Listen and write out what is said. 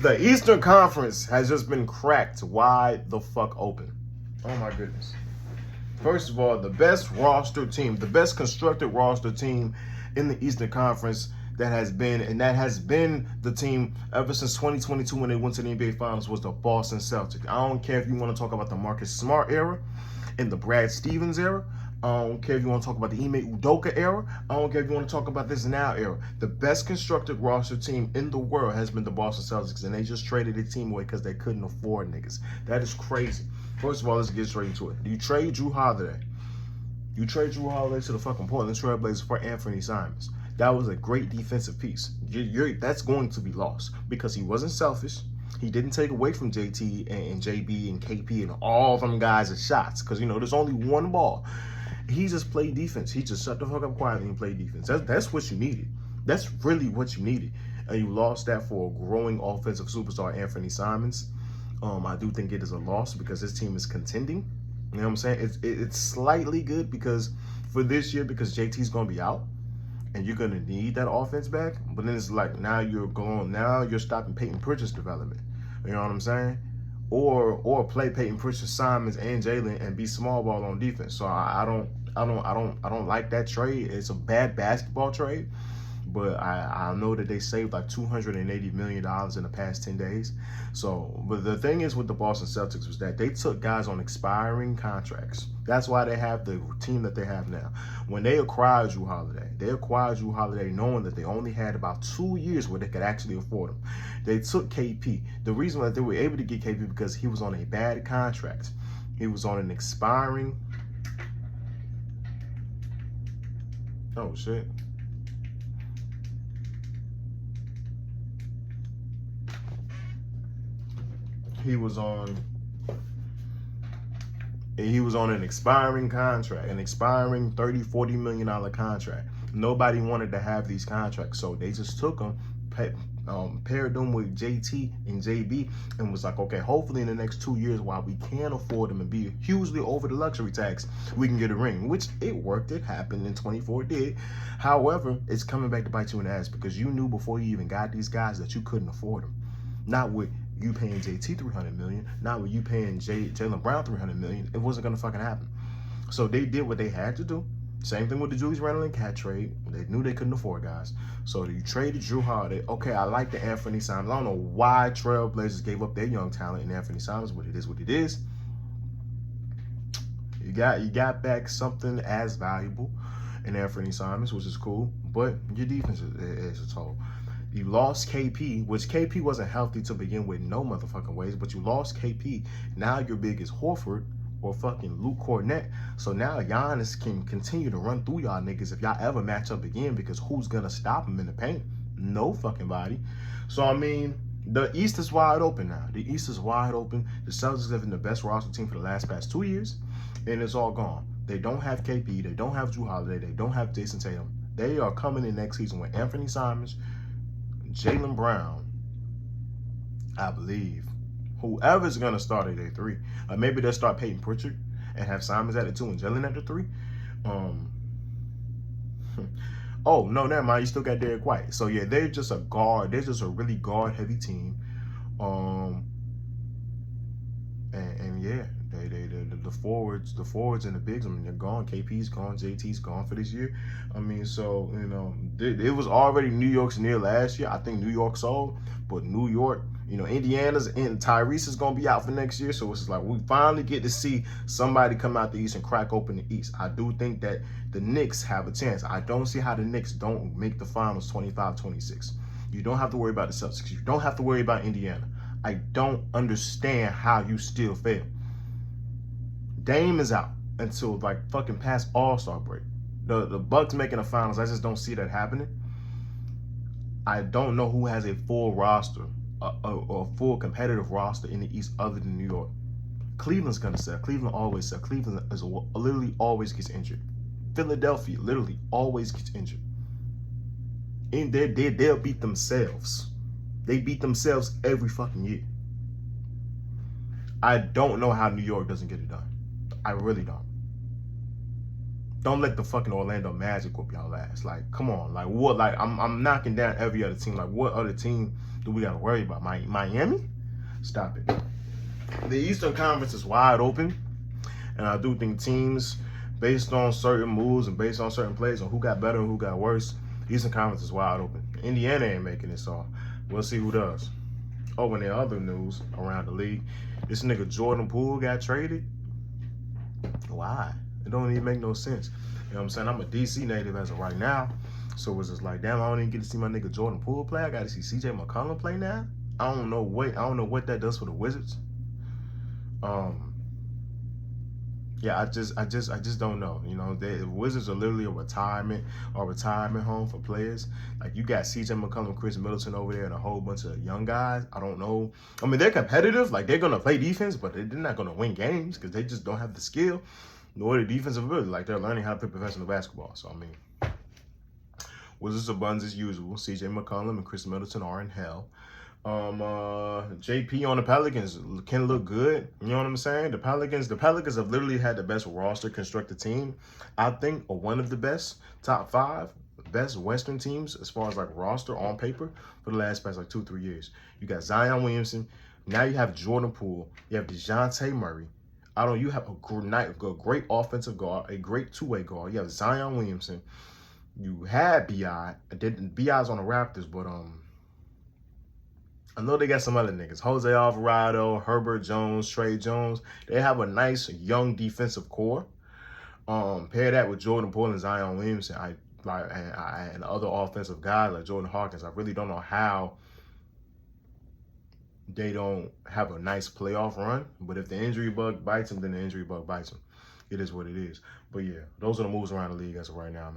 The Eastern Conference has just been cracked wide the fuck open. Oh my goodness. First of all, the best roster team, the best constructed roster team in the Eastern Conference that has been the team ever since 2022 when they went to the NBA Finals was the Boston Celtics. I don't care if you want to talk about the Marcus Smart era and the Brad Stevens era. I don't care if you want to talk about the Ime Udoka era. I don't care if you want to talk about this now era. The best constructed roster team in the world has been the Boston Celtics, and they just traded their team away because they couldn't afford niggas. That is crazy. First of all, let's get straight into it. You trade Drew Holiday. You trade Drew Holiday to the fucking Portland Trail Blazers for Anthony Simons. That was a great defensive piece. That's going to be lost because he wasn't selfish. He didn't take away from JT and JB and KP and all them guys' shots because, there's only one ball. He just played defense. He just shut the fuck up quietly and played defense. That's what you needed. That's really what you needed. And you lost that for a growing offensive superstar, Anthony Simons. I do think it is a loss because his team is contending. You know what I'm saying? It's slightly good because for this year because JT's going to be out. And you're gonna need that offense back, but then it's like now you're stopping Peyton Pritchard's development. You know what I'm saying? Or play Peyton Pritchard, Simons, and Jalen and be small ball on defense. So I don't like that trade. It's a bad basketball trade, but I know that they saved like $280 million in the past 10 days. So, but the thing is with the Boston Celtics was that they took guys on expiring contracts. That's why they have the team that they have now. When they acquired Drew Holiday, knowing that they only had about 2 years where they could actually afford him. They took KP. The reason why they were able to get KP because he was on a bad contract. He was on an expiring. Oh shit. He was on an expiring contract, an expiring $30-40 million contract. Nobody wanted to have these contracts, so they just took them, paired them with JT and JB, and was like, okay, hopefully in the next 2 years, while we can afford them and be hugely over the luxury tax, we can get a ring, which it worked. It happened in 24, it did. However, it's coming back to bite you in the ass because you knew before you even got these guys that you couldn't afford them. Not with you paying JT $300 million, not with you paying Jaylen Brown $300 million. It wasn't gonna fucking happen. So they did what they had to do. Same thing with the Julius Randle and Cat trade. They knew they couldn't afford guys. So you traded Drew Holiday. Okay, I like the Anthony Simons. I don't know why Trailblazers gave up their young talent in Anthony Simons, but it is what it is. You got back something as valuable in Anthony Simons, which is cool, but your defense is a total. You lost KP, which KP wasn't healthy to begin with, no motherfucking ways, but you lost KP. Now your big is Horford or fucking Luke Cornett. So now Giannis can continue to run through y'all niggas if y'all ever match up again because who's going to stop him in the paint? No fucking body. So, I mean, the East is wide open now. The East is wide open. The Celtics have been the best roster team for the past 2 years, and it's all gone. They don't have KP. They don't have Drew Holiday. They don't have Jason Tatum. They are coming in next season with Anthony Simons, Jaylen Brown, I believe. Whoever's going to start at a 3. Maybe they'll start Peyton Pritchard and have Simons at the 2 and Jaylen at the 3. Oh, no, never mind. You still got Derek White. So, yeah, they're just a guard. They're just a really guard-heavy team. And yeah, the forwards and the bigs, I mean, they're gone. KP's gone. JT's gone for this year. I mean, so, it was already New York's near last year. I think New York sold, but New York, Indiana's and Tyrese is going to be out for next year. So it's just like we finally get to see somebody come out the East and crack open the East. I do think that the Knicks have a chance. I don't see how the Knicks don't make the finals 25-26. You don't have to worry about the Celtics. You don't have to worry about Indiana. I don't understand how you still fail. Dame is out until like fucking past All-Star break. The Bucks making the finals, I just don't see that happening. I don't know who has a full roster, a full competitive roster in the East other than New York. Cleveland's gonna sell. Cleveland always sell. Cleveland is literally always gets injured. Philadelphia literally always gets injured. And they'll beat themselves. They beat themselves every fucking year. I don't know how New York doesn't get it done. I really don't. Don't let the fucking Orlando Magic whoop y'all ass. Like, come on. Like, what? Like, I'm knocking down every other team. Like, what other team do we got to worry about? Miami? Stop it. The Eastern Conference is wide open. And I do think teams, based on certain moves and based on certain plays and who got better and who got worse, Eastern Conference is wide open. Indiana ain't making it, so we'll see who does. Oh, and the other news around the league, this nigga Jordan Poole got traded. Why? It don't even make no sense. You know what I'm saying? I'm a DC native as of right now. So it's just like, damn, I don't even get to see my nigga Jordan Poole play. I got to see CJ McCollum play now. I don't know what that does for the Wizards. Yeah, I just don't know. You know, the Wizards are literally a retirement home for players. Like, you got CJ McCollum, Chris Middleton over there, and a whole bunch of young guys. I don't know. I mean, they're competitive. Like, they're gonna play defense, but they're not gonna win games because they just don't have the skill nor the defensive ability. Like, they're learning how to play professional basketball. So I mean, Wizards are buns as usual. CJ McCollum and Chris Middleton are in hell. JP on the Pelicans can look good. You know what I'm saying? The Pelicans have literally had the best roster constructed team, I think, or one of the best, top 5 best Western teams as far as like roster on paper for the last past like 2-3 years. You got Zion Williamson. Now you have Jordan Poole. You have DeJounte Murray. You have a great offensive guard, a great two-way guard. You have Zion Williamson. You had B.I. B.I.'s on the Raptors, but I know they got some other niggas. Jose Alvarado, Herbert Jones, Trey Jones. They have a nice young defensive core. Pair that with Jordan Poole and Zion Williamson, and other offensive guys like Jordan Hawkins. I really don't know how they don't have a nice playoff run. But if the injury bug bites them, then the injury bug bites them. It is what it is. But yeah, those are the moves around the league as of right now.